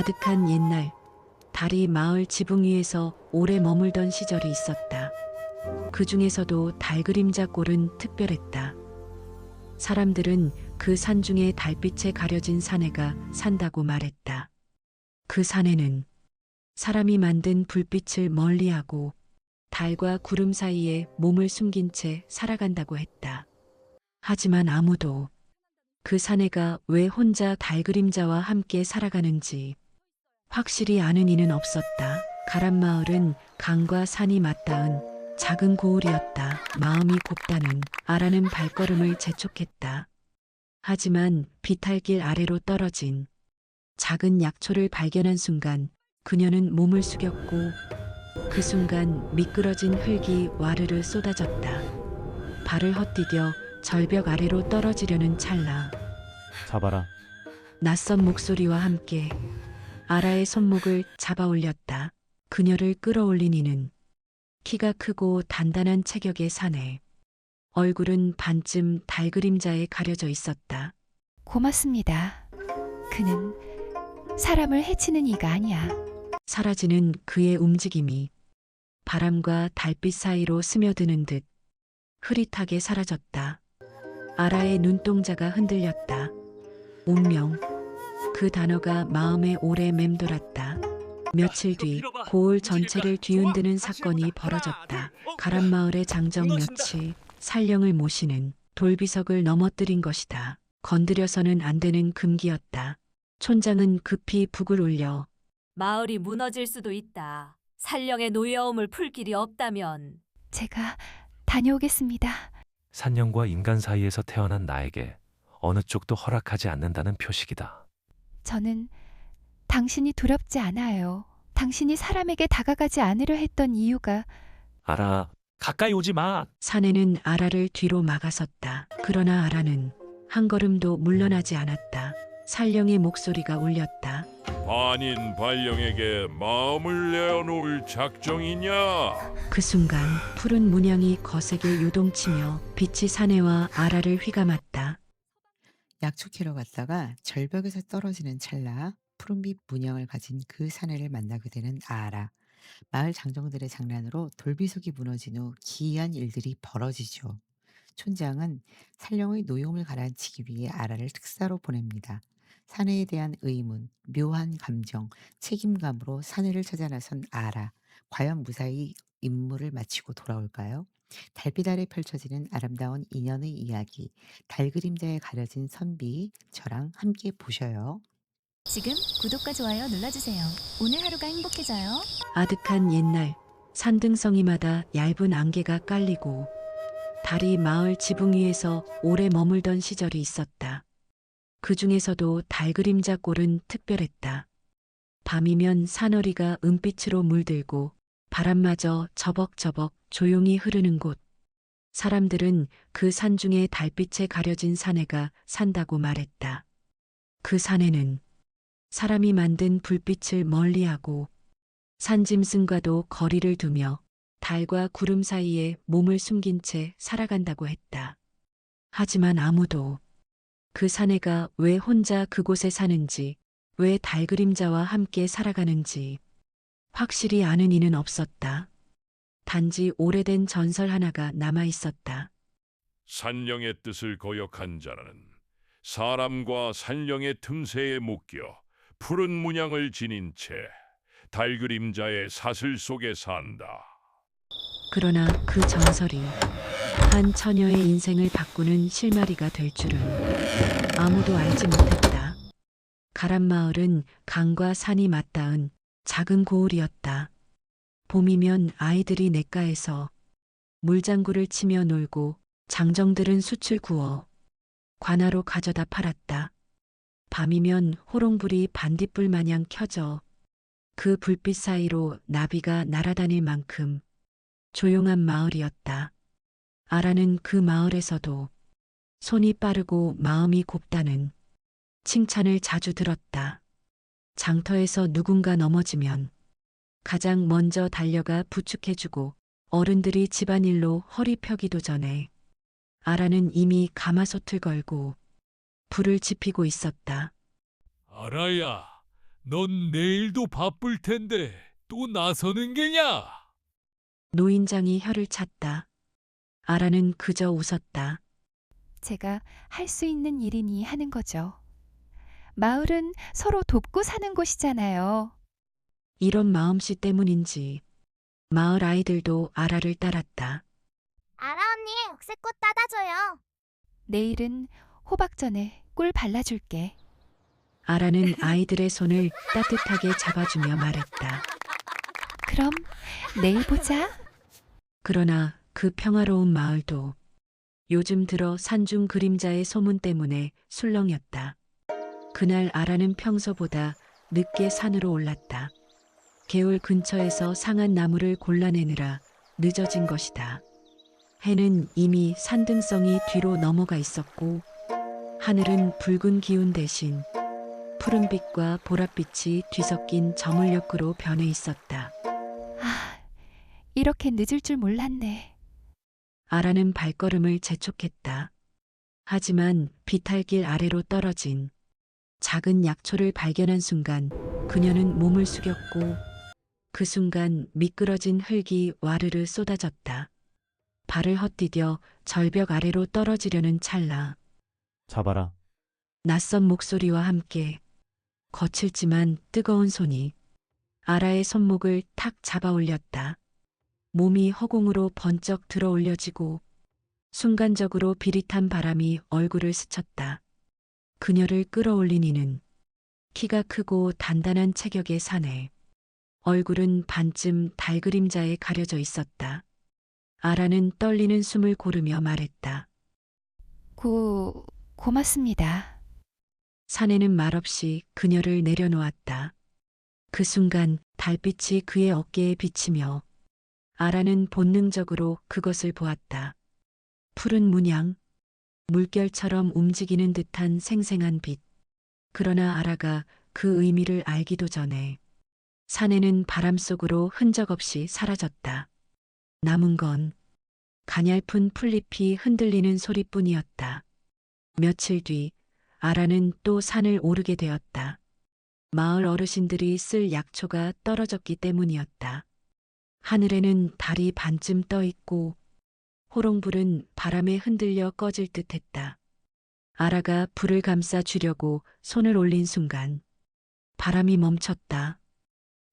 아득한 옛날, 달이 마을 지붕 위에서 오래 머물던 시절이 있었다. 그 중에서도 달 그림자 꼴은 특별했다. 사람들은 그 산중에 달빛에 가려진 사내가 산다고 말했다. 그 산에는 사람이 만든 불빛을 멀리하고 달과 구름 사이에 몸을 숨긴 채 살아간다고 했다. 하지만 아무도 그 사내가 왜 혼자 달 그림자와 함께 살아가는지 확실히 아는 이는 없었다. 가란 마을은 강과 산이 맞닿은 작은 고을이었다. 마음이 곱다는 아라는 발걸음을 재촉했다. 하지만 비탈길 아래로 떨어진 작은 약초를 발견한 순간 그녀는 몸을 숙였고 그 순간 미끄러진 흙이 와르르 쏟아졌다. 발을 헛디뎌 절벽 아래로 떨어지려는 찰나 잡아라. 낯선 목소리와 함께 아라의 손목을 잡아 올렸다. 그녀를 끌어올린 이는 키가 크고 단단한 체격의 사내. 얼굴은 반쯤 달 그림자에 가려져 있었다. 고맙습니다. 그는 사람을 해치는 이가 아니야. 사라지는 그의 움직임이 바람과 달빛 사이로 스며드는 듯 흐릿하게 사라졌다. 아라의 눈동자가 흔들렸다. 운명. 그 단어가 마음에 오래 맴돌았다. 며칠 뒤 고을 전체를 뒤흔드는 사건이 벌어졌다. 가란 마을의 장정 며칠 산령을 모시는 돌비석을 넘어뜨린 것이다. 건드려서는 안 되는 금기였다. 촌장은 급히 북을 올려 마을이 무너질 수도 있다. 산령의 노여움을 풀 길이 없다면 제가 다녀오겠습니다. 산령과 인간 사이에서 태어난 나에게 어느 쪽도 허락하지 않는다는 표식이다. 저는 당신이 두렵지 않아요. 당신이 사람에게 다가가지 않으려 했던 이유가 알아. 가까이 오지 마. 사내는 아라를 뒤로 막아섰다. 그러나 아라는 한 걸음도 물러나지 않았다. 산령의 목소리가 울렸다. 반인 발령에게 마음을 내어놓을 작정이냐? 그 순간 푸른 문양이 거세게 요동치며 빛이 사내와 아라를 휘감았다. 약초 캐러 갔다가 절벽에서 떨어지는 찰나 푸른빛 문양을 가진 그 사내를 만나게 되는 아라. 마을 장정들의 장난으로 돌비속이 무너진 후 기이한 일들이 벌어지죠. 촌장은 산령의 노여움을 가라앉히기 위해 아라를 특사로 보냅니다. 사내에 대한 의문, 묘한 감정, 책임감으로 사내를 찾아 나선 아라. 과연 무사히 임무를 마치고 돌아올까요? 달빛 아래 펼쳐지는 아름다운 인연의 이야기, 달 그림자에 가려진 선비, 저랑 함께 보셔요. 지금 구독과 좋아요 눌러주세요. 오늘 하루가 행복해져요. 아득한 옛날 산등성이마다 얇은 안개가 깔리고 달이 마을 지붕 위에서 오래 머물던 시절이 있었다. 그 중에서도 달 그림자 꼴은 특별했다. 밤이면 산허리가 은빛으로 물들고 바람마저 저벅저벅 조용히 흐르는 곳. 사람들은 그 산중에 달빛에 가려진 사내가 산다고 말했다. 그 산에는 사람이 만든 불빛을 멀리하고 산짐승과도 거리를 두며 달과 구름 사이에 몸을 숨긴 채 살아간다고 했다. 하지만 아무도 그 사내가 왜 혼자 그곳에 사는지, 왜 달 그림자와 함께 살아가는지 확실히 아는 이는 없었다. 단지 오래된 전설 하나가 남아 있었다. 산령의 뜻을 거역한 자는 사람과 산령의 틈새에 묶여 푸른 문양을 지닌 채 달 그림자의 사슬 속에 산다. 그러나 그 전설이 한 처녀의 인생을 바꾸는 실마리가 될 줄은 아무도 알지 못했다. 가란 마을은 강과 산이 맞닿은 작은 고을이었다. 봄이면 아이들이 냇가에서 물장구를 치며 놀고 장정들은 숯을 구워 관아로 가져다 팔았다. 밤이면 호롱불이 반딧불 마냥 켜져 그 불빛 사이로 나비가 날아다닐 만큼 조용한 마을이었다. 아라는 그 마을에서도 손이 빠르고 마음이 곱다는 칭찬을 자주 들었다. 장터에서 누군가 넘어지면 가장 먼저 달려가 부축해주고 어른들이 집안일로 허리 펴기도 전에 아라는 이미 가마솥을 걸고 불을 지피고 있었다. 아라야, 넌 내일도 바쁠 텐데 또 나서는 게냐? 노인장이 혀를 찼다. 아라는 그저 웃었다. 제가 할 수 있는 일이니 하는 거죠. 마을은 서로 돕고 사는 곳이잖아요. 이런 마음씨 때문인지 마을 아이들도 아라를 따랐다. 아라 언니, 옥새꽃 따다줘요. 내일은 호박전에 꿀 발라줄게. 아라는 아이들의 손을 따뜻하게 잡아주며 말했다. 그럼 내일 보자. 그러나 그 평화로운 마을도 요즘 들어 산중 그림자의 소문 때문에 술렁였다. 그날 아라는 평소보다 늦게 산으로 올랐다. 개울 근처에서 상한 나무를 골라내느라 늦어진 것이다. 해는 이미 산등성이 뒤로 넘어가 있었고 하늘은 붉은 기운 대신 푸른빛과 보랏빛이 뒤섞인 저물녘으로 변해 있었다. 아, 이렇게 늦을 줄 몰랐네. 아라는 발걸음을 재촉했다. 하지만 비탈길 아래로 떨어진 작은 약초를 발견한 순간 그녀는 몸을 숙였고 그 순간 미끄러진 흙이 와르르 쏟아졌다. 발을 헛디뎌 절벽 아래로 떨어지려는 찰나 잡아라. 낯선 목소리와 함께 거칠지만 뜨거운 손이 아라의 손목을 탁 잡아 올렸다. 몸이 허공으로 번쩍 들어 올려지고 순간적으로 비릿한 바람이 얼굴을 스쳤다. 그녀를 끌어올린 이는 키가 크고 단단한 체격의 사내. 얼굴은 반쯤 달 그림자에 가려져 있었다. 아라는 떨리는 숨을 고르며 말했다. 고맙습니다. 사내는 말없이 그녀를 내려놓았다. 그 순간 달빛이 그의 어깨에 비치며 아라는 본능적으로 그것을 보았다. 푸른 문양, 물결처럼 움직이는 듯한 생생한 빛. 그러나 아라가 그 의미를 알기도 전에 사내는 바람 속으로 흔적 없이 사라졌다. 남은 건 가냘픈 풀잎이 흔들리는 소리뿐이었다. 며칠 뒤 아라는 또 산을 오르게 되었다. 마을 어르신들이 쓸 약초가 떨어졌기 때문이었다. 하늘에는 달이 반쯤 떠 있고 호롱불은 바람에 흔들려 꺼질 듯했다. 아라가 불을 감싸 주려고 손을 올린 순간 바람이 멈췄다.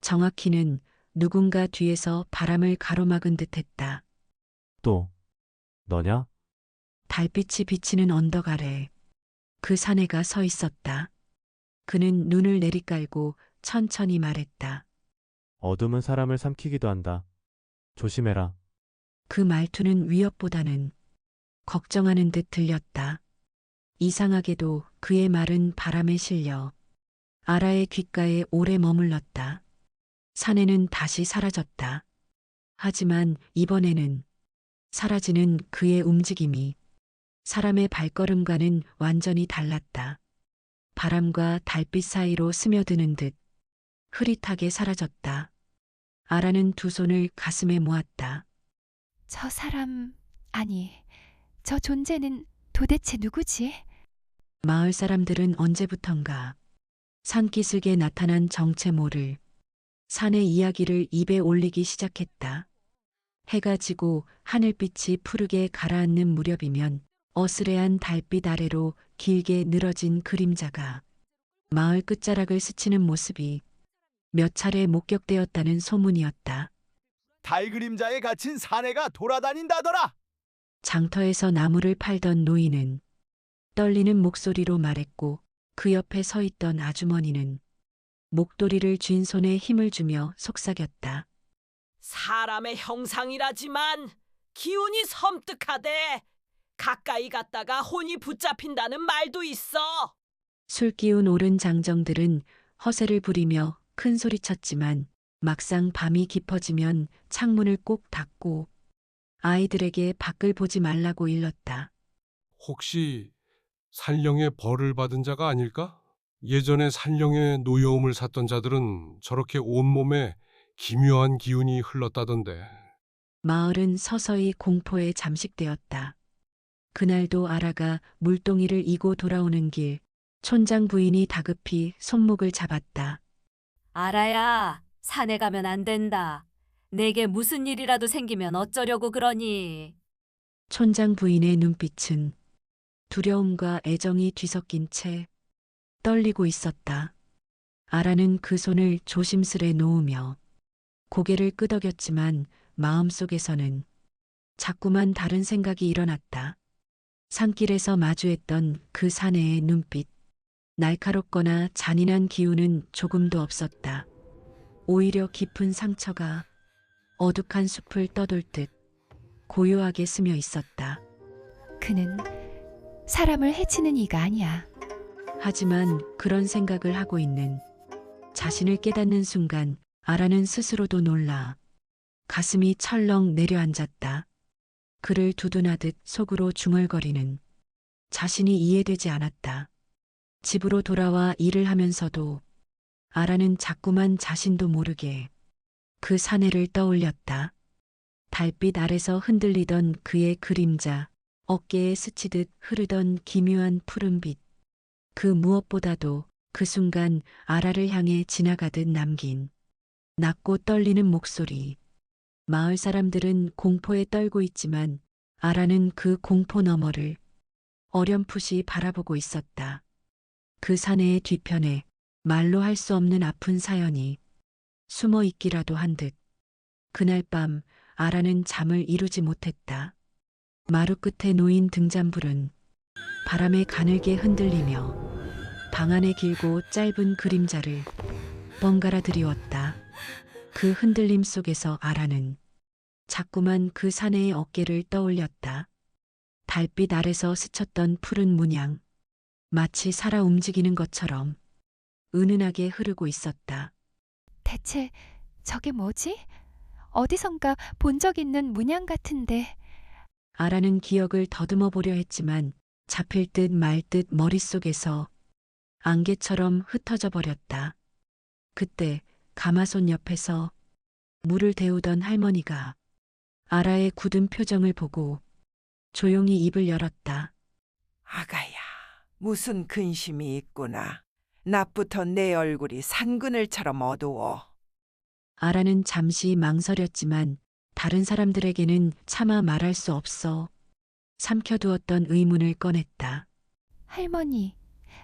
정확히는 누군가 뒤에서 바람을 가로막은 듯했다. 또 너냐? 달빛이 비치는 언덕 아래 그 사내가 서 있었다. 그는 눈을 내리깔고 천천히 말했다. 어둠은 사람을 삼키기도 한다. 조심해라. 그 말투는 위협보다는 걱정하는 듯 들렸다. 이상하게도 그의 말은 바람에 실려 아라의 귓가에 오래 머물렀다. 사내는 다시 사라졌다. 하지만 이번에는 사라지는 그의 움직임이 사람의 발걸음과는 완전히 달랐다. 바람과 달빛 사이로 스며드는 듯 흐릿하게 사라졌다. 아라는 두 손을 가슴에 모았다. 저 사람, 아니, 저 존재는 도대체 누구지? 마을 사람들은 언제부턴가 산기슭에 나타난 정체 모를 산의 이야기를 입에 올리기 시작했다. 해가 지고 하늘빛이 푸르게 가라앉는 무렵이면 어스레한 달빛 아래로 길게 늘어진 그림자가 마을 끝자락을 스치는 모습이 몇 차례 목격되었다는 소문이었다. 달 그림자에 갇힌 사내가 돌아다닌다더라. 장터에서 나무를 팔던 노인은 떨리는 목소리로 말했고 그 옆에 서 있던 아주머니는 목도리를 쥔 손에 힘을 주며 속삭였다. 사람의 형상이라지만 기운이 섬뜩하대. 가까이 갔다가 혼이 붙잡힌다는 말도 있어. 술기운 오른 장정들은 허세를 부리며 큰 소리쳤지만 막상 밤이 깊어지면 창문을 꼭 닫고 아이들에게 밖을 보지 말라고 일렀다. 혹시 산령의 벌을 받은 자가 아닐까? 예전에 산령의 노여움을 샀던 자들은 저렇게 온몸에 기묘한 기운이 흘렀다던데. 마을은 서서히 공포에 잠식되었다. 그날도 아라가 물동이를 이고 돌아오는 길 촌장 부인이 다급히 손목을 잡았다. 알아야 산에 가면 안 된다. 내게 무슨 일이라도 생기면 어쩌려고 그러니? 촌장 부인의 눈빛은 두려움과 애정이 뒤섞인 채 떨리고 있었다. 아라는 그 손을 조심스레 놓으며 고개를 끄덕였지만 마음속에서는 자꾸만 다른 생각이 일어났다. 산길에서 마주했던 그 사내의 눈빛, 날카롭거나 잔인한 기운은 조금도 없었다. 오히려 깊은 상처가 어둑한 숲을 떠돌 듯 고요하게 스며 있었다. 그는 사람을 해치는 이가 아니야. 하지만 그런 생각을 하고 있는 자신을 깨닫는 순간 아라는 스스로도 놀라 가슴이 철렁 내려앉았다. 그를 두둔하듯 속으로 중얼거리는 자신이 이해되지 않았다. 집으로 돌아와 일을 하면서도 아라는 자꾸만 자신도 모르게 그 사내를 떠올렸다. 달빛 아래서 흔들리던 그의 그림자, 어깨에 스치듯 흐르던 기묘한 푸른빛. 그 무엇보다도 그 순간 아라를 향해 지나가듯 남긴 낮고 떨리는 목소리. 마을 사람들은 공포에 떨고 있지만 아라는 그 공포 너머를 어렴풋이 바라보고 있었다. 그 사내의 뒤편에 말로 할 수 없는 아픈 사연이 숨어 있기라도 한 듯. 그날 밤 아라는 잠을 이루지 못했다. 마루 끝에 놓인 등잔불은 바람에 가늘게 흔들리며 방 안의 길고 짧은 그림자를 번갈아 드리웠다. 그 흔들림 속에서 아라는 자꾸만 그 사내의 어깨를 떠올렸다. 달빛 아래서 스쳤던 푸른 문양, 마치 살아 움직이는 것처럼 은은하게 흐르고 있었다. 대체 저게 뭐지? 어디선가 본 적 있는 문양 같은데. 아라는 기억을 더듬어 보려 했지만 잡힐 듯 말 듯 머릿속에서 안개처럼 흩어져 버렸다. 그때 가마솥 옆에서 물을 데우던 할머니가 아라의 굳은 표정을 보고 조용히 입을 열었다. 아가야, 무슨 근심이 있구나. 낮부터 내 얼굴이 산그늘처럼 어두워. 아라는 잠시 망설였지만 다른 사람들에게는 차마 말할 수 없어 삼켜두었던 의문을 꺼냈다. 할머니,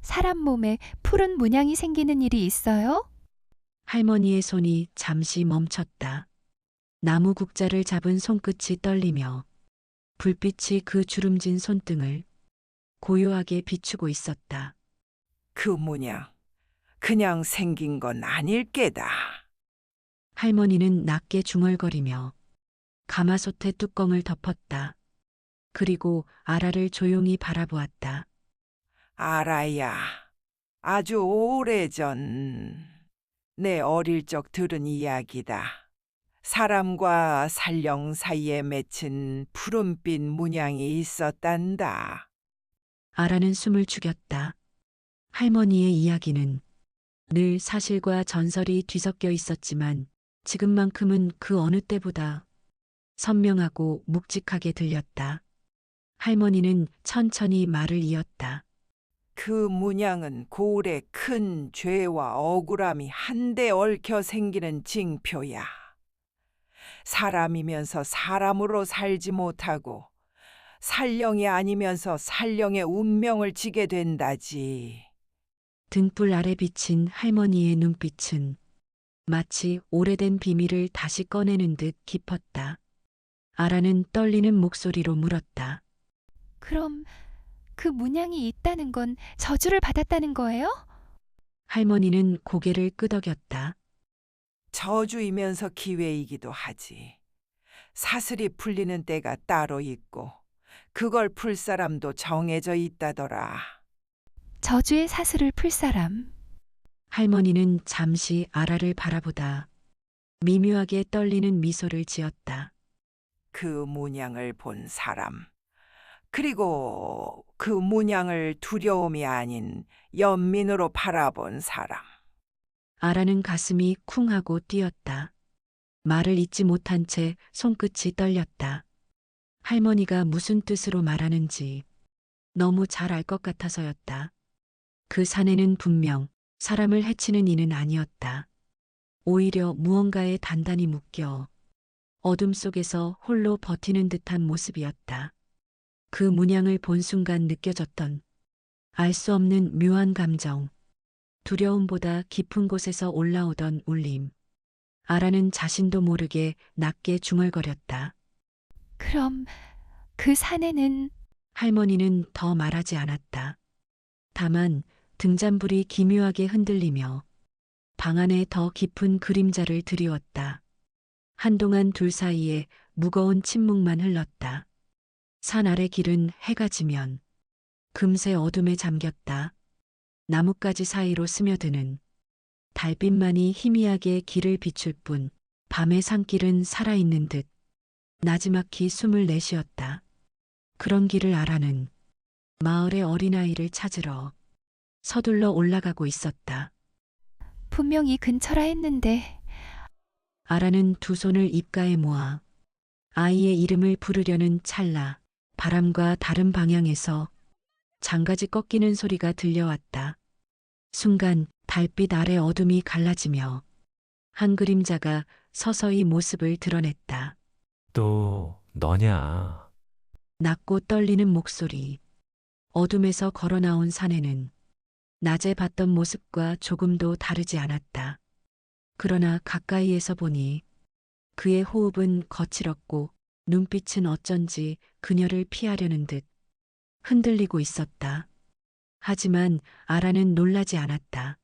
사람 몸에 푸른 문양이 생기는 일이 있어요? 할머니의 손이 잠시 멈췄다. 나무 국자를 잡은 손끝이 떨리며 불빛이 그 주름진 손등을 고요하게 비추고 있었다. 그 문양, 그냥 생긴 건 아닐 게다. 할머니는 낮게 중얼거리며 가마솥의 뚜껑을 덮었다. 그리고 아라를 조용히 바라보았다. 아라야, 아주 오래전 내 어릴 적 들은 이야기다. 사람과 산령 사이에 맺힌 푸른빛 문양이 있었단다. 아라는 숨을 죽였다. 할머니의 이야기는 늘 사실과 전설이 뒤섞여 있었지만 지금만큼은 그 어느 때보다 선명하고 묵직하게 들렸다. 할머니는 천천히 말을 이었다. 그 문양은 고을의 큰 죄와 억울함이 한데 얽혀 생기는 징표야. 사람이면서 사람으로 살지 못하고 산령이 아니면서 산령의 운명을 지게 된다지. 등불 아래 비친 할머니의 눈빛은 마치 오래된 비밀을 다시 꺼내는 듯 깊었다. 아라는 떨리는 목소리로 물었다. 그럼 그 문양이 있다는 건 저주를 받았다는 거예요? 할머니는 고개를 끄덕였다. 저주이면서 기회이기도 하지. 사슬이 풀리는 때가 따로 있고 그걸 풀 사람도 정해져 있다더라. 저주의 사슬을 풀 사람. 할머니는 잠시 아라를 바라보다 미묘하게 떨리는 미소를 지었다. 그 문양을 본 사람, 그리고 그 문양을 두려움이 아닌 연민으로 바라본 사람. 아라는 가슴이 쿵 하고 뛰었다. 말을 잇지 못한 채 손끝이 떨렸다. 할머니가 무슨 뜻으로 말하는지 너무 잘 알 것 같아서였다. 그 사내는 분명 사람을 해치는 이는 아니었다. 오히려 무언가에 단단히 묶여 어둠 속에서 홀로 버티는 듯한 모습이었다. 그 문양을 본 순간 느껴졌던 알 수 없는 묘한 감정, 두려움보다 깊은 곳에서 올라오던 울림. 아라는 자신도 모르게 낮게 중얼거렸다. 그럼 그 사내는 할머니는 더 말하지 않았다. 다만 등잔불이 기묘하게 흔들리며 방 안에 더 깊은 그림자를 드리웠다. 한동안 둘 사이에 무거운 침묵만 흘렀다. 산 아래 길은 해가 지면 금세 어둠에 잠겼다. 나뭇가지 사이로 스며드는 달빛만이 희미하게 길을 비출 뿐 밤의 산길은 살아있는 듯 나지막히 숨을 내쉬었다. 그런 길을 아라는 마을의 어린아이를 찾으러 서둘러 올라가고 있었다. 분명히 근처라 했는데 아라는 두 손을 입가에 모아 아이의 이름을 부르려는 찰나 바람과 다른 방향에서 장가지 꺾이는 소리가 들려왔다. 순간 달빛 아래 어둠이 갈라지며 한 그림자가 서서히 모습을 드러냈다. 또 너냐? 낮고 떨리는 목소리. 어둠에서 걸어 나온 사내는 낮에 봤던 모습과 조금도 다르지 않았다. 그러나 가까이에서 보니 그의 호흡은 거칠었고 눈빛은 어쩐지 그녀를 피하려는 듯 흔들리고 있었다. 하지만 아라는 놀라지 않았다.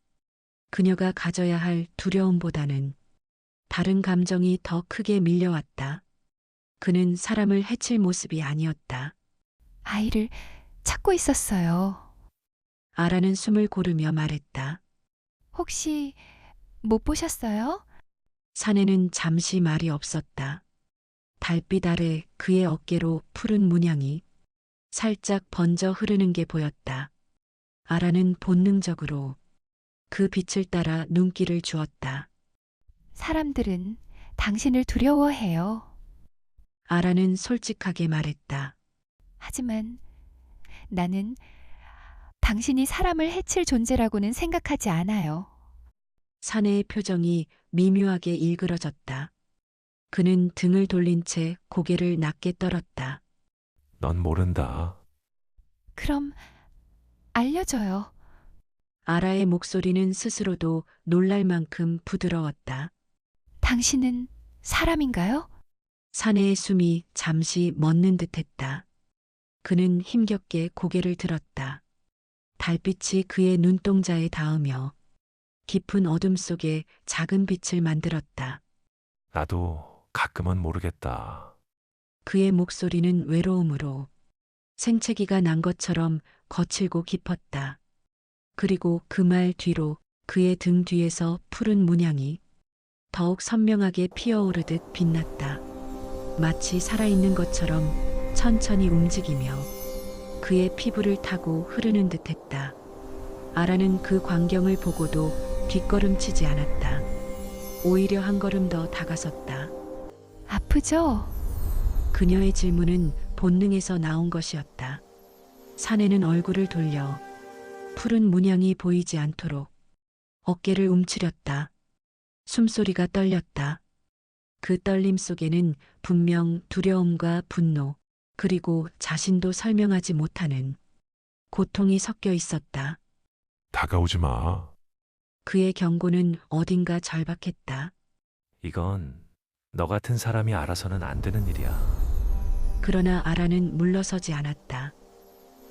그녀가 가져야 할 두려움보다는 다른 감정이 더 크게 밀려왔다. 그는 사람을 해칠 모습이 아니었다. 아이를 찾고 있었어요. 아라는 숨을 고르며 말했다. 혹시 못 보셨어요? 사내는 잠시 말이 없었다. 달빛 아래 그의 어깨로 푸른 문양이 살짝 번져 흐르는 게 보였다. 아라는 본능적으로 그 빛을 따라 눈길을 주었다. 사람들은 당신을 두려워해요. 아라는 솔직하게 말했다. 하지만 나는 당신이 사람을 해칠 존재라고는 생각하지 않아요. 사내의 표정이 미묘하게 일그러졌다. 그는 등을 돌린 채 고개를 낮게 떨었다. 넌 모른다. 그럼 알려줘요. 아라의 목소리는 스스로도 놀랄 만큼 부드러웠다. 당신은 사람인가요? 사내의 숨이 잠시 멎는 듯했다. 그는 힘겹게 고개를 들었다. 달빛이 그의 눈동자에 닿으며 깊은 어둠 속에 작은 빛을 만들었다. 나도 가끔은 모르겠다. 그의 목소리는 외로움으로 생채기가 난 것처럼 거칠고 깊었다. 그리고 그 말 뒤로 그의 등 뒤에서 푸른 문양이 더욱 선명하게 피어오르듯 빛났다. 마치 살아있는 것처럼 천천히 움직이며 그의 피부를 타고 흐르는 듯했다. 아라는 그 광경을 보고도 뒷걸음치지 않았다. 오히려 한 걸음 더 다가섰다. 아프죠? 그녀의 질문은 본능에서 나온 것이었다. 사내는 얼굴을 돌려 푸른 문양이 보이지 않도록 어깨를 움츠렸다. 숨소리가 떨렸다. 그 떨림 속에는 분명 두려움과 분노, 그리고 자신도 설명하지 못하는 고통이 섞여 있었다. 다가오지 마. 그의 경고는 어딘가 절박했다. 이건 너 같은 사람이 알아서는 안 되는 일이야. 그러나 아라는 물러서지 않았다.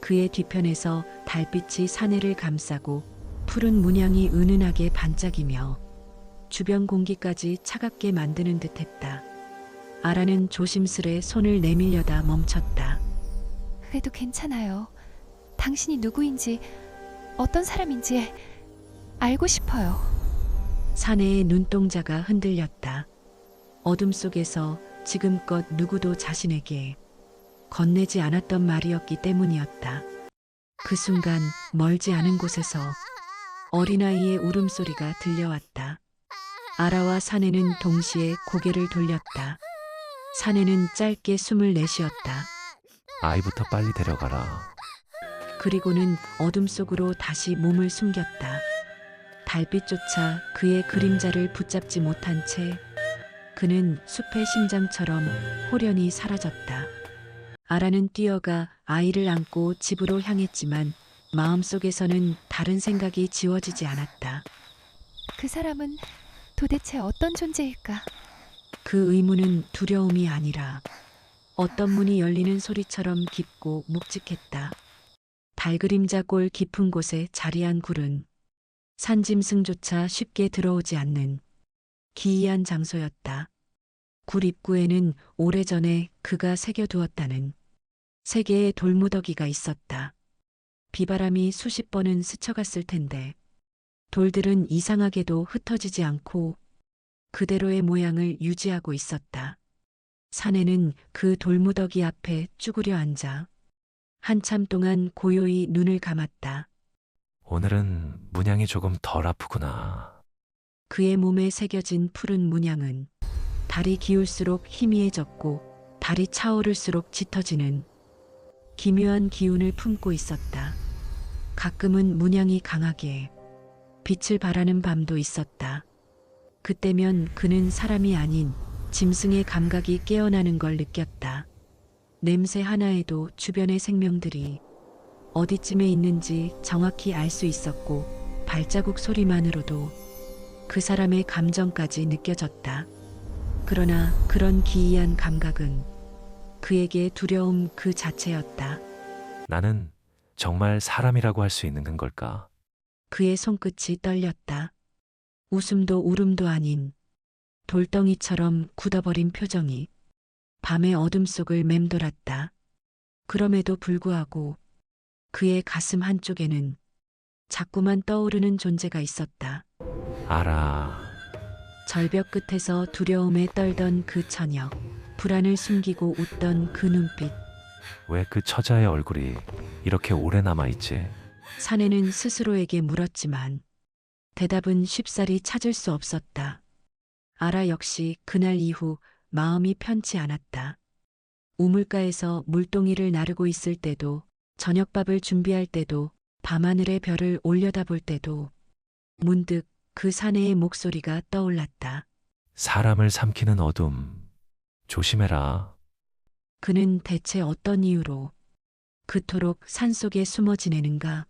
그의 뒤편에서 달빛이 사내를 감싸고 푸른 문양이 은은하게 반짝이며 주변 공기까지 차갑게 만드는 듯했다. 아라는 조심스레 손을 내밀려다 멈췄다. 그래도 괜찮아요. 당신이 누구인지, 어떤 사람인지 알고 싶어요. 사내의 눈동자가 흔들렸다. 어둠 속에서 지금껏 누구도 자신에게 건네지 않았던 말이었기 때문이었다. 그 순간 멀지 않은 곳에서 어린아이의 울음소리가 들려왔다. 아라와 사내는 동시에 고개를 돌렸다. 사내는 짧게 숨을 내쉬었다. 아이부터 빨리 데려가라. 그리고는 어둠 속으로 다시 몸을 숨겼다. 달빛조차 그의 그림자를 붙잡지 못한 채 그는 숲의 심장처럼 호련히 사라졌다. 아라는 뛰어가 아이를 안고 집으로 향했지만 마음속에서는 다른 생각이 지워지지 않았다. 그 사람은 도대체 어떤 존재일까? 그 의문은 두려움이 아니라 어떤 문이 열리는 소리처럼 깊고 묵직했다. 달그림자 꼴 깊은 곳에 자리한 굴은 산짐승조차 쉽게 들어오지 않는 기이한 장소였다. 굴 입구에는 오래전에 그가 새겨두었다는 세 개의 돌무더기가 있었다. 비바람이 수십 번은 스쳐갔을 텐데 돌들은 이상하게도 흩어지지 않고 그대로의 모양을 유지하고 있었다. 사내는 그 돌무더기 앞에 쭈그려 앉아 한참 동안 고요히 눈을 감았다. 오늘은 문양이 조금 덜 아프구나. 그의 몸에 새겨진 푸른 문양은 달이 기울수록 희미해졌고 달이 차오를수록 짙어지는 기묘한 기운을 품고 있었다. 가끔은 문양이 강하게 빛을 발하는 밤도 있었다. 그때면 그는 사람이 아닌 짐승의 감각이 깨어나는 걸 느꼈다. 냄새 하나에도 주변의 생명들이 어디쯤에 있는지 정확히 알 수 있었고 발자국 소리만으로도 그 사람의 감정까지 느껴졌다. 그러나 그런 기이한 감각은 그에게 두려움 그 자체였다. 나는 정말 사람이라고 할 수 있는 걸까? 그의 손끝이 떨렸다. 웃음도 울음도 아닌 돌덩이처럼 굳어버린 표정이 밤의 어둠 속을 맴돌았다. 그럼에도 불구하고 그의 가슴 한쪽에는 자꾸만 떠오르는 존재가 있었다. 알아. 절벽 끝에서 두려움에 떨던 그 처녀, 불안을 숨기고 웃던 그 눈빛. 왜 그 처자의 얼굴이 이렇게 오래 남아있지? 사내는 스스로에게 물었지만 대답은 쉽사리 찾을 수 없었다. 아라 역시 그날 이후 마음이 편치 않았다. 우물가에서 물동이를 나르고 있을 때도, 저녁밥을 준비할 때도, 밤하늘의 별을 올려다볼 때도 문득 그 사내의 목소리가 떠올랐다. 사람을 삼키는 어둠. 조심해라. 그는 대체 어떤 이유로 그토록 산속에 숨어 지내는가?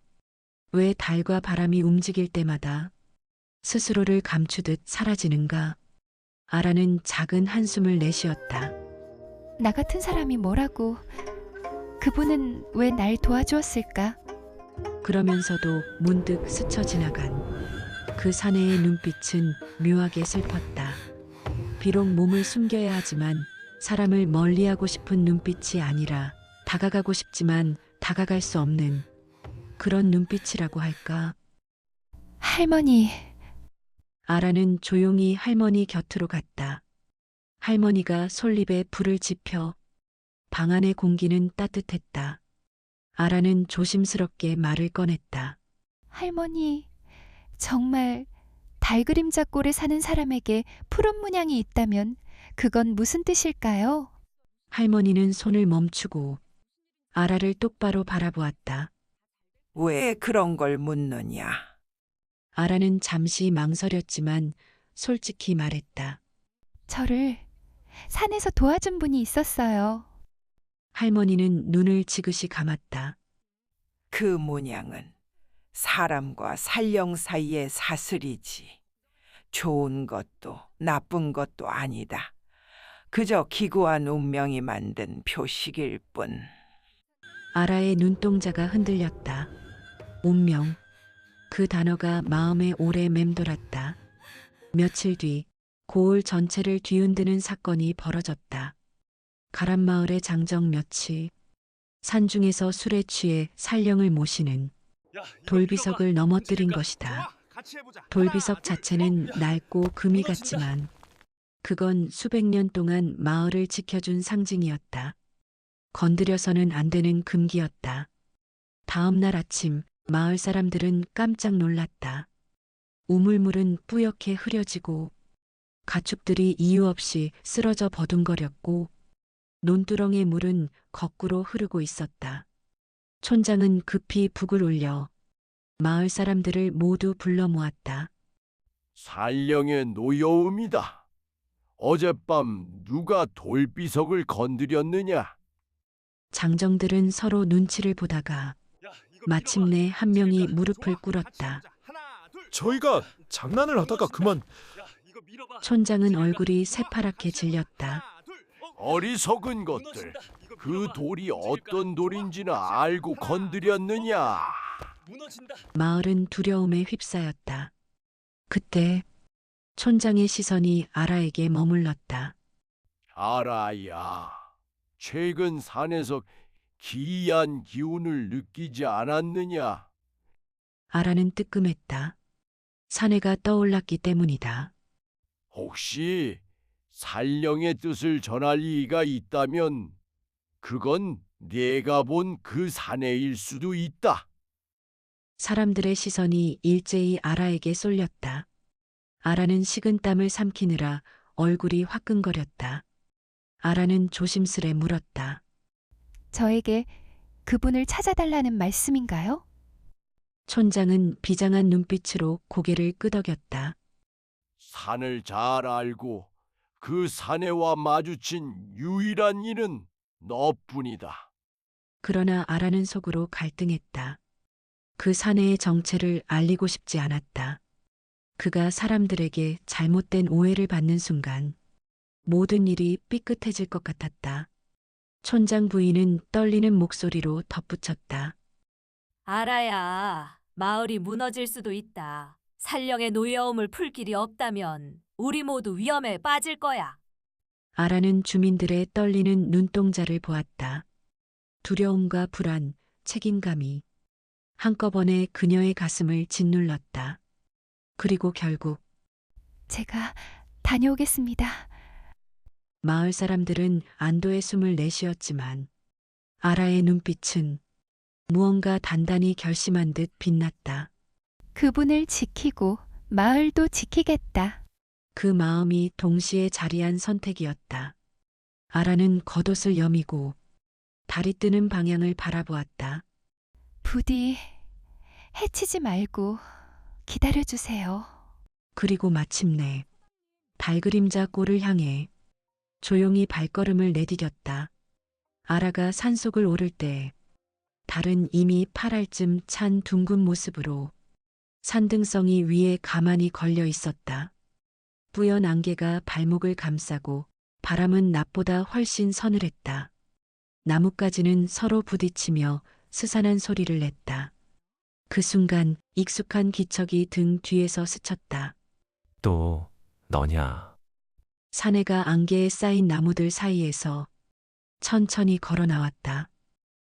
왜 달과 바람이 움직일 때마다 스스로를 감추듯 사라지는가? 아라는 작은 한숨을 내쉬었다. 나 같은 사람이 뭐라고? 그분은 왜 날 도와주었을까? 그러면서도 문득 스쳐 지나간 그 사내의 눈빛은 묘하게 슬펐다. 비록 몸을 숨겨야 하지만 사람을 멀리하고 싶은 눈빛이 아니라 다가가고 싶지만 다가갈 수 없는 그런 눈빛이라고 할까? 할머니. 아라는 조용히 할머니 곁으로 갔다. 할머니가 솔잎에 불을 지펴 방 안의 공기는 따뜻했다. 아라는 조심스럽게 말을 꺼냈다. 할머니, 정말 달그림자 꼴에 사는 사람에게 푸른 문양이 있다면 그건 무슨 뜻일까요? 할머니는 손을 멈추고 아라를 똑바로 바라보았다. 왜 그런 걸 묻느냐? 아라는 잠시 망설였지만 솔직히 말했다. 저를 산에서 도와준 분이 있었어요. 할머니는 눈을 지그시 감았다. 그 문양은 사람과 산령 사이의 사슬이지. 좋은 것도 나쁜 것도 아니다. 그저 기구한 운명이 만든 표식일 뿐. 아라의 눈동자가 흔들렸다. 운명. 그 단어가 마음에 오래 맴돌았다. 며칠 뒤 고을 전체를 뒤흔드는 사건이 벌어졌다. 가란마을의 장정 며칠, 산중에서 술에 취해 산령을 모시는 돌비석을 넘어뜨린 것이다. 돌비석 자체는 낡고 금이 같지만 그건 수백 년 동안 마을을 지켜준 상징이었다. 건드려서는 안 되는 금기였다. 다음 날 아침 마을 사람들은 깜짝 놀랐다. 우물물은 뿌옇게 흐려지고 가축들이 이유 없이 쓰러져 버둥거렸고 논두렁의 물은 거꾸로 흐르고 있었다. 촌장은 급히 북을 올려 마을 사람들을 모두 불러 모았다. 산령의 노여움이다. 어젯밤 누가 돌비석을 건드렸느냐? 장정들은 서로 눈치를 보다가 마침내 한 명이 무릎을 꿇었다. 저희가 장난을 하다가 그만. 촌장은 얼굴이 새파랗게 질렸다. 어리석은 것들. 그 돌이 어떤 돌인지는 알고 건드렸느냐? 마을은 두려움에 휩싸였다. 그때 촌장의 시선이 아라에게 머물렀다. 아라야, 최근 산에서 기이한 기운을 느끼지 않았느냐? 아라는 뜨끔했다. 사내가 떠올랐기 때문이다. 혹시 산령의 뜻을 전할 이가 있다면 그건 내가 본 그 사내일 수도 있다. 사람들의 시선이 일제히 아라에게 쏠렸다. 아라는 식은땀을 삼키느라 얼굴이 화끈거렸다. 아라는 조심스레 물었다. 저에게 그분을 찾아달라는 말씀인가요? 촌장은 비장한 눈빛으로 고개를 끄덕였다. 산을 잘 알고 그 사내와 마주친 유일한 이는 너뿐이다. 그러나 아라는 속으로 갈등했다. 그 사내의 정체를 알리고 싶지 않았다. 그가 사람들에게 잘못된 오해를 받는 순간 모든 일이 삐끗해질 것 같았다. 촌장 부인은 떨리는 목소리로 덧붙였다. 아라야, 마을이 무너질 수도 있다. 산령의 노여움을 풀 길이 없다면 우리 모두 위험에 빠질 거야. 아라는 주민들의 떨리는 눈동자를 보았다. 두려움과 불안, 책임감이 한꺼번에 그녀의 가슴을 짓눌렀다. 그리고 결국 제가 다녀오겠습니다. 마을 사람들은 안도의 숨을 내쉬었지만 아라의 눈빛은 무언가 단단히 결심한 듯 빛났다. 그분을 지키고 마을도 지키겠다. 그 마음이 동시에 자리한 선택이었다. 아라는 겉옷을 여미고 달이 뜨는 방향을 바라보았다. 부디 해치지 말고 기다려주세요. 그리고 마침내 달그림자 골을 향해 조용히 발걸음을 내디뎠다. 아라가 산속을 오를 때 달은 이미 8알쯤 찬 둥근 모습으로 산등성이 위에 가만히 걸려 있었다. 뿌연 안개가 발목을 감싸고 바람은 낮보다 훨씬 서늘했다. 나뭇가지는 서로 부딪히며 스산한 소리를 냈다. 그 순간 익숙한 기척이 등 뒤에서 스쳤다. 또 너냐? 사내가 안개에 쌓인 나무들 사이에서 천천히 걸어 나왔다.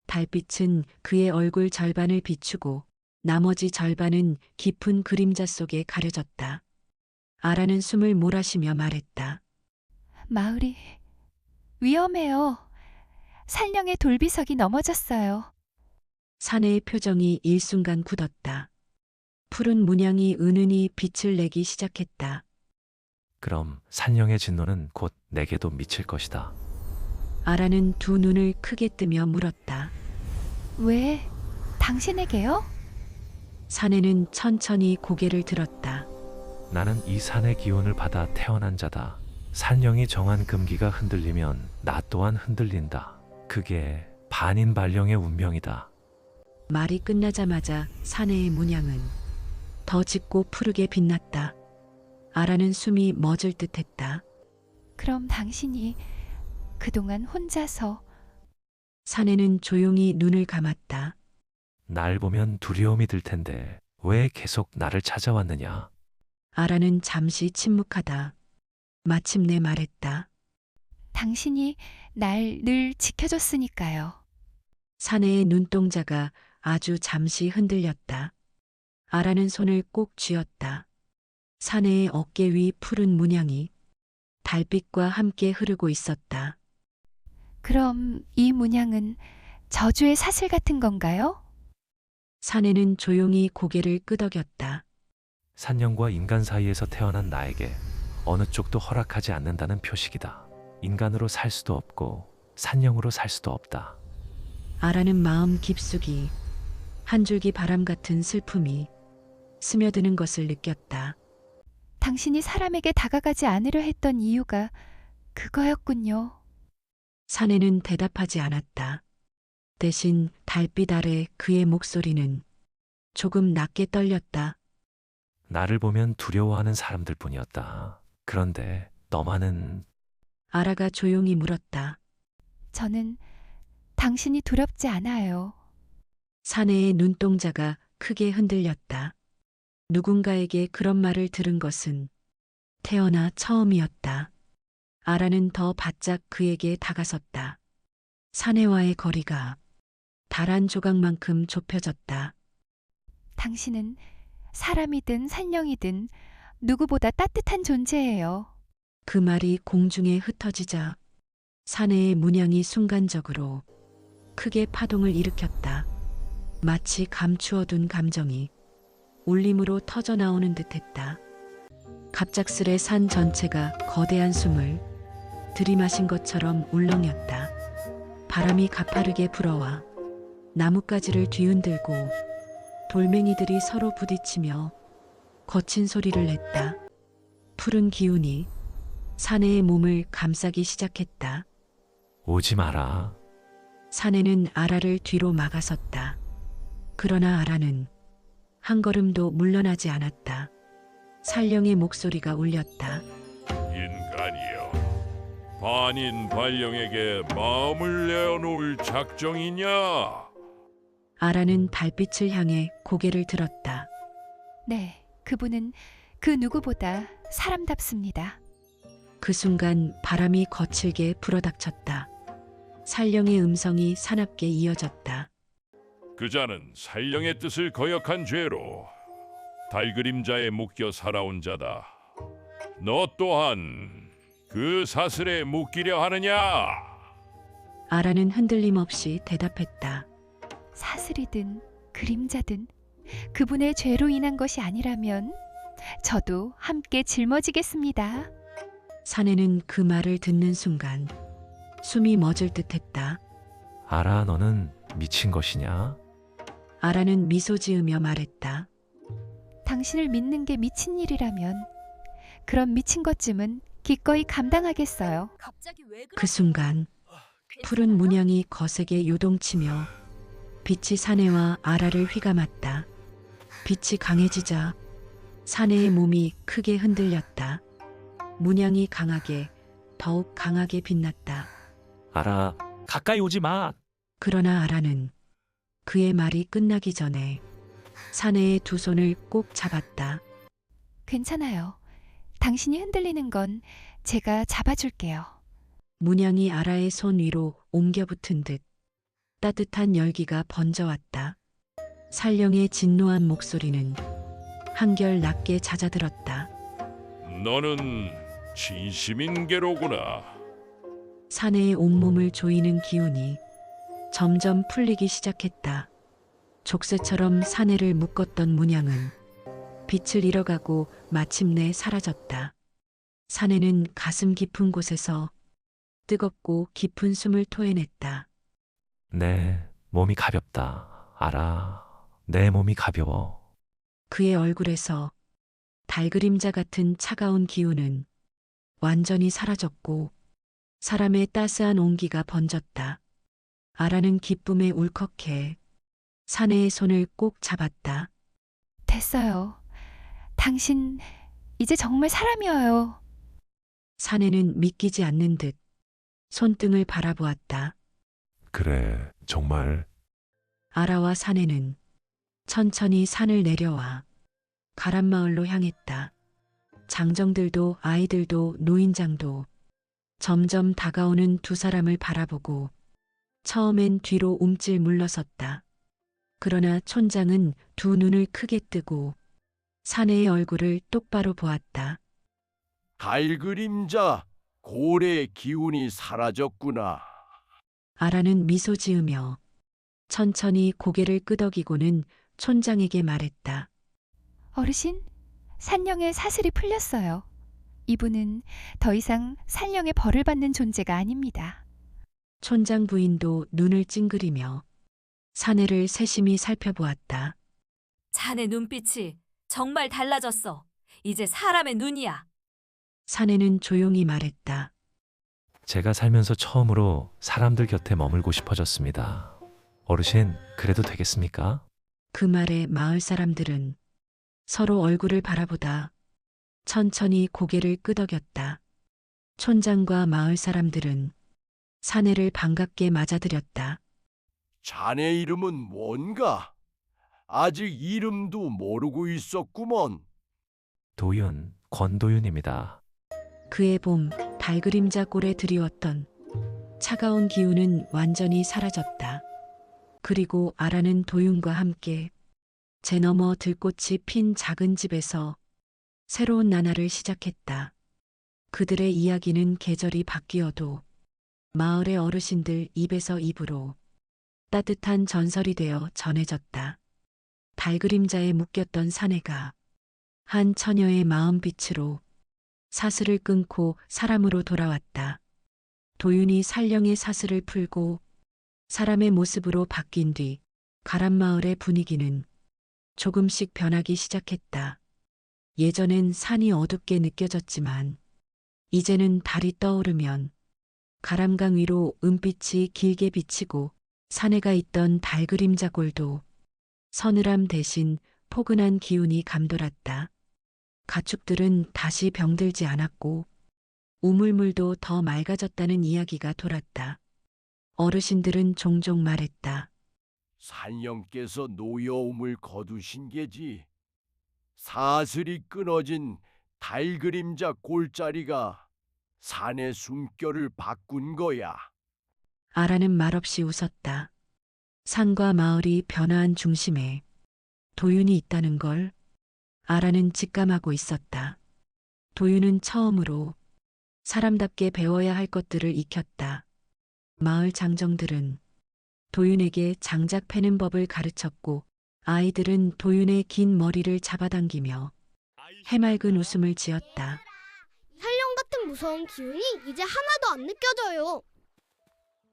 달빛은 그의 얼굴 절반을 비추고 나머지 절반은 깊은 그림자 속에 가려졌다. 아라는 숨을 몰아쉬며 말했다. 마을이 위험해요. 산령의 돌비석이 넘어졌어요. 사내의 표정이 일순간 굳었다. 푸른 문양이 은은히 빛을 내기 시작했다. 그럼 산령의 진노는 곧 내게도 미칠 것이다. 아라는 두 눈을 크게 뜨며 물었다. 왜 당신에게요? 사내는 천천히 고개를 들었다. 나는 이 산의 기운을 받아 태어난 자다. 산령이 정한 금기가 흔들리면 나 또한 흔들린다. 그게 반인발령의 운명이다. 말이 끝나자마자 사내의 문양은 더 짙고 푸르게 빛났다. 아라는 숨이 멎을 듯했다. 그럼 당신이 그동안 혼자서... 사내는 조용히 눈을 감았다. 날 보면 두려움이 들 텐데 왜 계속 나를 찾아왔느냐? 아라는 잠시 침묵하다. 마침내 말했다. 당신이 날 늘 지켜줬으니까요. 사내의 눈동자가 아주 잠시 흔들렸다. 아라는 손을 꼭 쥐었다. 사내의 어깨 위 푸른 문양이 달빛과 함께 흐르고 있었다. 그럼 이 문양은 저주의 사슬 같은 건가요? 사내는 조용히 고개를 끄덕였다. 산령과 인간 사이에서 태어난 나에게 어느 쪽도 허락하지 않는다는 표식이다. 인간으로 살 수도 없고 산령으로 살 수도 없다. 아라는 마음 깊숙이 한 줄기 바람 같은 슬픔이 스며드는 것을 느꼈다. 당신이 사람에게 다가가지 않으려 했던 이유가 그거였군요. 사내는 대답하지 않았다. 대신 달빛 아래 그의 목소리는 조금 낮게 떨렸다. 나를 보면 두려워하는 사람들 뿐이었다. 그런데 너만은 아라가 조용히 물었다. 저는 당신이 두렵지 않아요. 사내의 눈동자가 크게 흔들렸다. 누군가에게 그런 말을 들은 것은 태어나 처음이었다. 아라는 더 바짝 그에게 다가섰다. 사내와의 거리가 달 한 조각만큼 좁혀졌다. 당신은 사람이든 산령이든 누구보다 따뜻한 존재예요. 그 말이 공중에 흩어지자 사내의 문양이 순간적으로 크게 파동을 일으켰다. 마치 감추어둔 감정이 울림으로 터져나오는 듯했다. 갑작스레 산 전체가 거대한 숨을 들이마신 것처럼 울렁였다. 바람이 가파르게 불어와 나뭇가지를 뒤흔들고 돌멩이들이 서로 부딪히며 거친 소리를 냈다. 푸른 기운이 사내의 몸을 감싸기 시작했다. 오지 마라. 사내는 아라를 뒤로 막아섰다. 그러나 아라는 한 걸음도 물러나지 않았다. 산령의 목소리가 울렸다. 인간이여, 반인 발령에게 마음을 내어놓을 작정이냐? 아라는 달빛을 향해 고개를 들었다. 네, 그분은 그 누구보다 사람답습니다. 그 순간 바람이 거칠게 불어닥쳤다. 산령의 음성이 사납게 이어졌다. 그자는 산령의 뜻을 거역한 죄로 달그림자에 묶여 살아온 자다. 너 또한 그 사슬에 묶이려 하느냐? 아라는 흔들림 없이 대답했다. 사슬이든 그림자든 그분의 죄로 인한 것이 아니라면 저도 함께 짊어지겠습니다. 사내는 그 말을 듣는 순간 숨이 멎을 듯했다. 아라, 너는 미친 것이냐? 아라는 미소 지으며 말했다. 당신을 믿는 게 미친 일이라면 그럼 미친 것쯤은 기꺼이 감당하겠어요. 그 순간 푸른 문양이 거세게 요동치며 빛이 사내와 아라를 휘감았다. 빛이 강해지자 사내의 몸이 크게 흔들렸다. 문양이 더욱 강하게 빛났다. 아라, 가까이 오지 마. 그러나 아라는 그의 말이 끝나기 전에 사내의 두 손을 꼭 잡았다. 괜찮아요. 당신이 흔들리는 건 제가 잡아줄게요. 문양이 아라의 손 위로 옮겨 붙은 듯 따뜻한 열기가 번져왔다. 산령의 진노한 목소리는 한결 낮게 잦아들었다. 너는 진심인 게로구나. 사내의 온몸을 조이는 기운이 점점 풀리기 시작했다. 족쇄처럼 사내를 묶었던 문양은 빛을 잃어가고 마침내 사라졌다. 사내는 가슴 깊은 곳에서 뜨겁고 깊은 숨을 토해냈다. 내 몸이 가볍다. 알아. 내 몸이 가벼워. 그의 얼굴에서 달그림자 같은 차가운 기운은 완전히 사라졌고 사람의 따스한 온기가 번졌다. 아라는 기쁨에 울컥해 사내의 손을 꼭 잡았다. 됐어요. 당신 이제 정말 사람이어요. 사내는 믿기지 않는 듯 손등을 바라보았다. 그래, 정말. 아라와 사내는 천천히 산을 내려와 가란마을로 향했다. 장정들도 아이들도 노인장도 점점 다가오는 두 사람을 바라보고 처음엔 뒤로 움찔 물러섰다. 그러나 촌장은 두 눈을 크게 뜨고 사내의 얼굴을 똑바로 보았다. 달그림자, 고래의 기운이 사라졌구나. 아라는 미소 지으며 천천히 고개를 끄덕이고는 촌장에게 말했다. 어르신, 산령의 사슬이 풀렸어요. 이분은 더 이상 산령의 벌을 받는 존재가 아닙니다. 촌장 부인도 눈을 찡그리며 사내를 세심히 살펴보았다. 자네 눈빛이 정말 달라졌어. 이제 사람의 눈이야. 사내는 조용히 말했다. 제가 살면서 처음으로 사람들 곁에 머물고 싶어졌습니다. 어르신, 그래도 되겠습니까? 그 말에 마을 사람들은 서로 얼굴을 바라보다 천천히 고개를 끄덕였다. 촌장과 마을 사람들은 사내를 반갑게 맞아들였다. 자네 이름은 뭔가? 아직 이름도 모르고 있었구먼. 도윤, 권도윤입니다. 그의 봄 달그림자 꼴에 드리웠던 차가운 기운은 완전히 사라졌다. 그리고 아라는 도윤과 함께 제 너머 들꽃이 핀 작은 집에서 새로운 나날을 시작했다. 그들의 이야기는 계절이 바뀌어도 마을의 어르신들 입에서 입으로 따뜻한 전설이 되어 전해졌다. 달그림자에 묶였던 사내가 한 처녀의 마음빛으로 사슬을 끊고 사람으로 돌아왔다. 도윤이 살령의 사슬을 풀고 사람의 모습으로 바뀐 뒤 가람마을의 분위기는 조금씩 변하기 시작했다. 예전엔 산이 어둡게 느껴졌지만 이제는 달이 떠오르면 가람강 위로 은빛이 길게 비치고 사내가 있던 달그림자 골도 서늘함 대신 포근한 기운이 감돌았다. 가축들은 다시 병들지 않았고 우물물도 더 맑아졌다는 이야기가 돌았다. 어르신들은 종종 말했다. 산령께서 노여움을 거두신 게지. 사슬이 끊어진 달그림자 골짜리가 산의 숨결을 바꾼 거야. 아라는 말없이 웃었다. 산과 마을이 변화한 중심에 도윤이 있다는 걸 아라는 직감하고 있었다. 도윤은 처음으로 사람답게 배워야 할 것들을 익혔다. 마을 장정들은 도윤에게 장작 패는 법을 가르쳤고 아이들은 도윤의 긴 머리를 잡아당기며 해맑은 웃음을 지었다. 살령 같은 무서운 기운이 이제 하나도 안 느껴져요.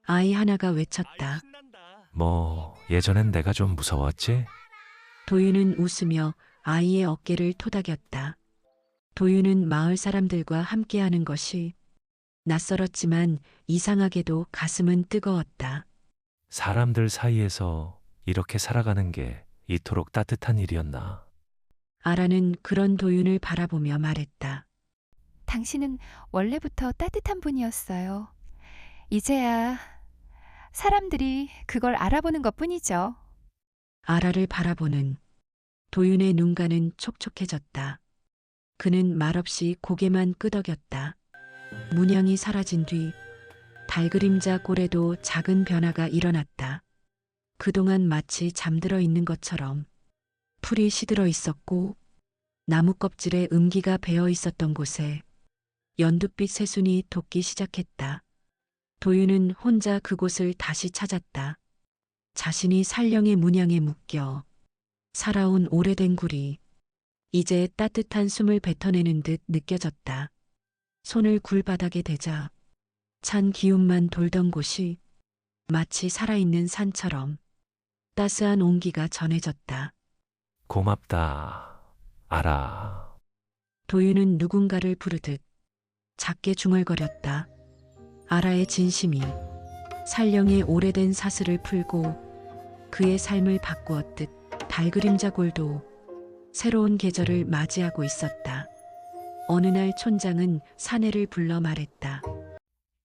아이 하나가 외쳤다. 뭐, 예전엔 내가 좀 무서웠지? 도윤은 웃으며 아이의 어깨를 토닥였다. 도윤은 마을 사람들과 함께하는 것이 낯설었지만 이상하게도 가슴은 뜨거웠다. 사람들 사이에서 이렇게 살아가는 게 이토록 따뜻한 일이었나? 아라는 그런 도윤을 바라보며 말했다. 당신은 원래부터 따뜻한 분이었어요. 이제야 사람들이 그걸 알아보는 것뿐이죠. 아라를 바라보는 도윤의 눈가는 촉촉해졌다. 그는 말없이 고개만 끄덕였다. 문양이 사라진 뒤 달그림자 꼴에도 작은 변화가 일어났다. 그동안 마치 잠들어 있는 것처럼 풀이 시들어 있었고 나무 껍질에 음기가 배어 있었던 곳에 연두빛 새순이 돋기 시작했다. 도윤은 혼자 그곳을 다시 찾았다. 자신이 살령의 문양에 묶여 살아온 오래된 굴이 이제 따뜻한 숨을 뱉어내는 듯 느껴졌다. 손을 굴바닥에 대자 찬 기운만 돌던 곳이 마치 살아있는 산처럼 따스한 온기가 전해졌다. 고맙다, 알아. 도윤은 누군가를 부르듯 작게 중얼거렸다. 아라의 진심이 살령의 오래된 사슬을 풀고 그의 삶을 바꾸었듯 달그림자 골도 새로운 계절을 맞이하고 있었다. 어느 날 촌장은 사내를 불러 말했다.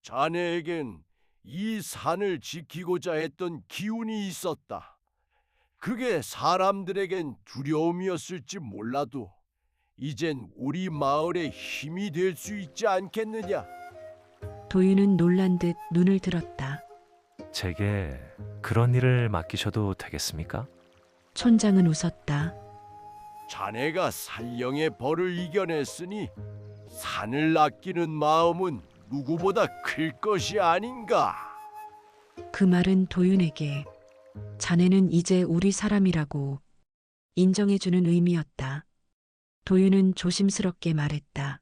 자네에겐 이 산을 지키고자 했던 기운이 있었다. 그게 사람들에겐 두려움이었을지 몰라도 이젠 우리 마을의 힘이 될 수 있지 않겠느냐? 도윤은 놀란 듯 눈을 들었다. 제게 그런 일을 맡기셔도 되겠습니까? 촌장은 웃었다. 자네가 살령의 벌을 이겨냈으니 산을 아끼는 마음은 누구보다 클 것이 아닌가? 그 말은 도윤에게 자네는 이제 우리 사람이라고 인정해주는 의미였다. 도윤은 조심스럽게 말했다.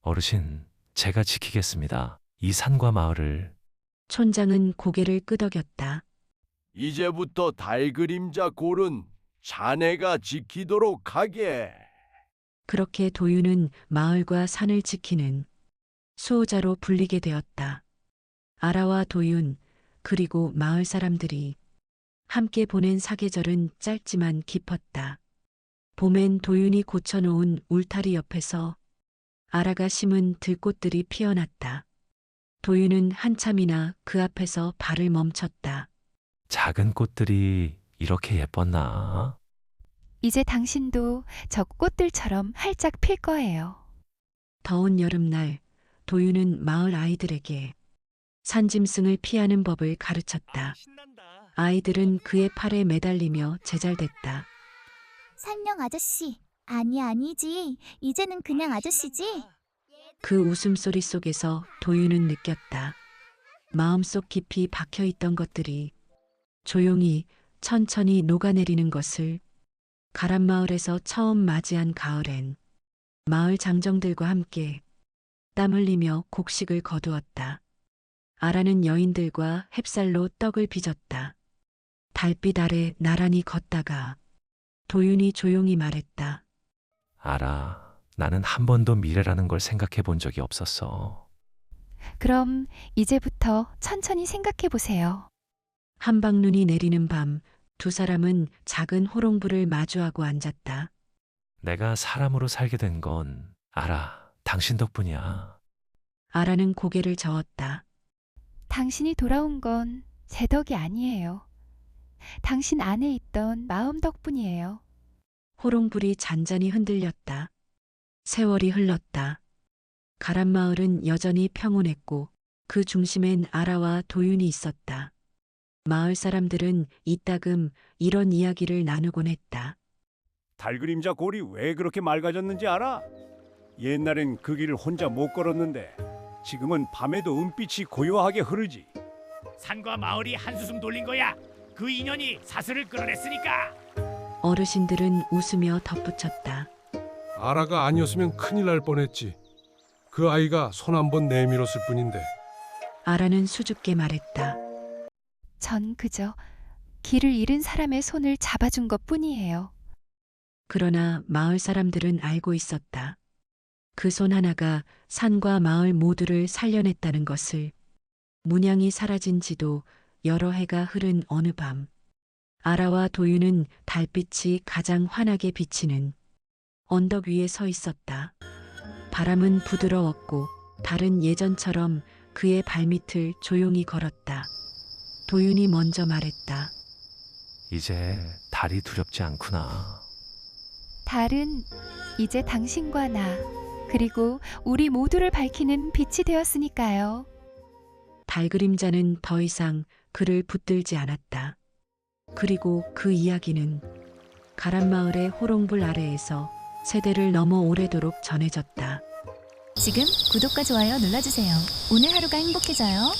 어르신, 제가 지키겠습니다. 이 산과 마을을. 촌장은 고개를 끄덕였다. 이제부터 달 그림자 골은 자네가 지키도록 하게. 그렇게 도윤은 마을과 산을 지키는 수호자로 불리게 되었다. 아라와 도윤 그리고 마을 사람들이 함께 보낸 사계절은 짧지만 깊었다. 봄엔 도윤이 고쳐놓은 울타리 옆에서 아라가 심은 들꽃들이 피어났다. 도윤은 한참이나 그 앞에서 발을 멈췄다. 작은 꽃들이 이렇게 예뻤나? 이제 당신도 저 꽃들처럼 활짝 필 거예요. 더운 여름날 도윤은 마을 아이들에게 산짐승을 피하는 법을 가르쳤다. 아이들은 그의 팔에 매달리며 제잘댔다. 산령 아저씨. 아니지. 이제는 그냥 아저씨지? 그 웃음소리 속에서 도윤은 느꼈다. 마음속 깊이 박혀있던 것들이 조용히 천천히 녹아내리는 것을. 가란마을에서 처음 맞이한 가을엔 마을 장정들과 함께 땀 흘리며 곡식을 거두었다. 아라는 여인들과 햅쌀로 떡을 빚었다. 달빛 아래 나란히 걷다가 도윤이 조용히 말했다. 알아. 나는 한 번도 미래라는 걸 생각해 본 적이 없었어. 그럼 이제부터 천천히 생각해 보세요. 한방눈이 내리는 밤, 두 사람은 작은 호롱불을 마주하고 앉았다. 내가 사람으로 살게 된 건 알아. 당신 덕분이야. 아라는 고개를 저었다. 당신이 돌아온 건 제 덕이 아니에요. 당신 안에 있던 마음 덕분이에요. 호롱불이 잔잔히 흔들렸다. 세월이 흘렀다. 가란마을은 여전히 평온했고 그 중심엔 아라와 도윤이 있었다. 마을 사람들은 이따금 이런 이야기를 나누곤 했다. 달그림자 골이 왜 그렇게 맑아졌는지 알아? 옛날엔 그 길을 혼자 못 걸었는데 지금은 밤에도 은빛이 고요하게 흐르지. 산과 마을이 한수숨 돌린 거야. 그 인연이 사슬을 끌어냈으니까. 어르신들은 웃으며 덧붙였다. 아라가 아니었으면 큰일 날 뻔했지. 그 아이가 손 한 번 내밀었을 뿐인데. 아라는 수줍게 말했다. 전 그저 길을 잃은 사람의 손을 잡아준 것뿐이에요. 그러나 마을 사람들은 알고 있었다. 그 손 하나가 산과 마을 모두를 살려냈다는 것을. 문양이 사라진 지도 여러 해가 흐른 어느 밤, 아라와 도윤은 달빛이 가장 환하게 비치는 언덕 위에 서 있었다. 바람은 부드러웠고 달은 예전처럼 그의 발밑을 조용히 걸었다. 도윤이 먼저 말했다. 이제 달이 두렵지 않구나. 달은 이제 당신과 나, 그리고 우리 모두를 밝히는 빛이 되었으니까요. 달 그림자는 더 이상 그를 붙들지 않았다. 그리고 그 이야기는 가란마을의 호롱불 아래에서 세대를 넘어 오래도록 전해졌다. 지금 구독과 좋아요 눌러주세요. 오늘 하루가 행복해져요.